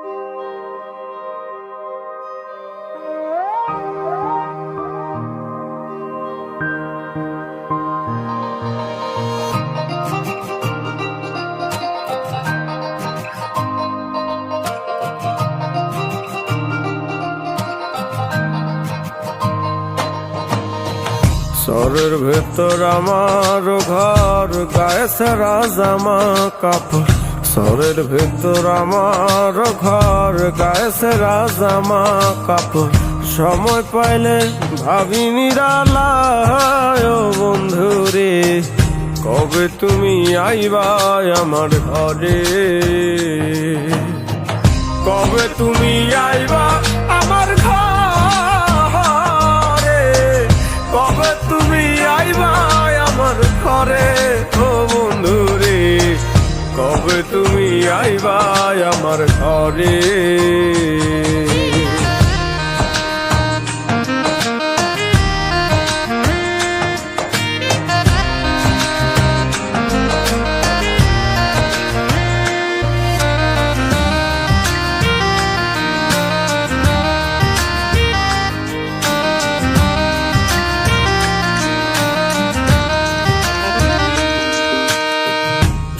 শহরের ভেতর আমার ঘর, গায়ে সারা জামা কাপড়। শহরের ভেতর আমার ঘর, গায়ে সারা জামা কাপড়। সময় পাইলে ভাবি নিরালায় ও বন্ধুরে, কবে তুমি আইবা আমার ঘরে, কবে তুমি আইবা আমার ঘরে, কবে তুমি আইবা আমার ঘরে ও বন্ধুরে, কবে তুমি আইবা আমার ঘরে।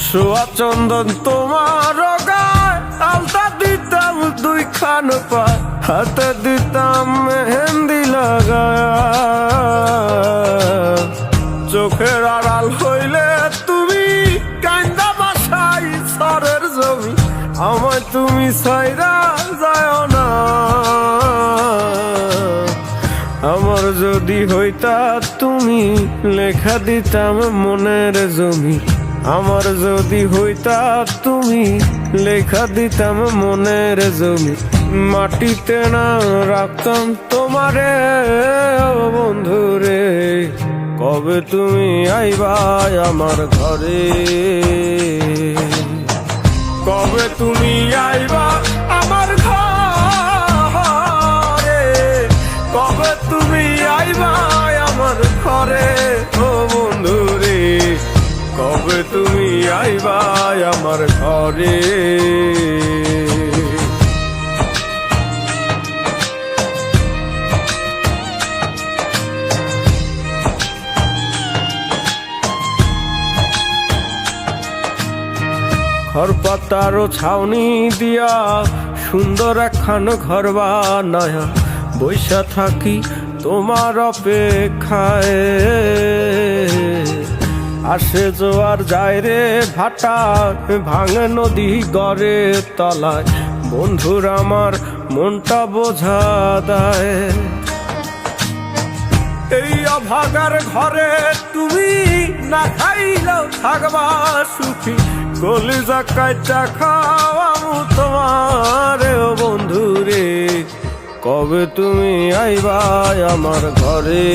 সোয়া চন্দন তোমার গায়, আলতা দিতাম দুই খান পায়, হাতে দিতাম মেহেন্দি লাগায়। চোখের আড়াল হইলে তুমি কান্দা বাসাই সরের জমি, আমায় তুমি সাইরা যায় না। আমার যদি হইতা তুমি লেখা দিতাম মনের জমি, আমার যদি হইতা তুমি লেখা দিতাম মনের জমি। মাটিতে না রাখতাম তোমারে ও বন্ধুরে, কবে তুমি আইবা আমার ঘরে, কবে তুমি আইবা আমার ঘরে, কবে তুমি আইবা আমার ঘরে ও বন্ধুরে, কবে তুমি আইবা আমার ঘরে। খড়পাতার ছাউনি দিয়া সুন্দর একখান ঘর বানায়া, বৈশা থাকি তোমার অপেক্ষায়। আসে জোয়ার যায় রে ভাটা, ভাঙে নদী গড়ে তলায়, বন্ধুর আমার মনটা বোঝা দেয়। এই অভাগার ঘরে তুমি না খাইলেও থাকবা সুখী, কলিজা কাইটা খাওয়ামু তোমার ও বন্ধুরে, কবে তুমি আইবা আমার ঘরে।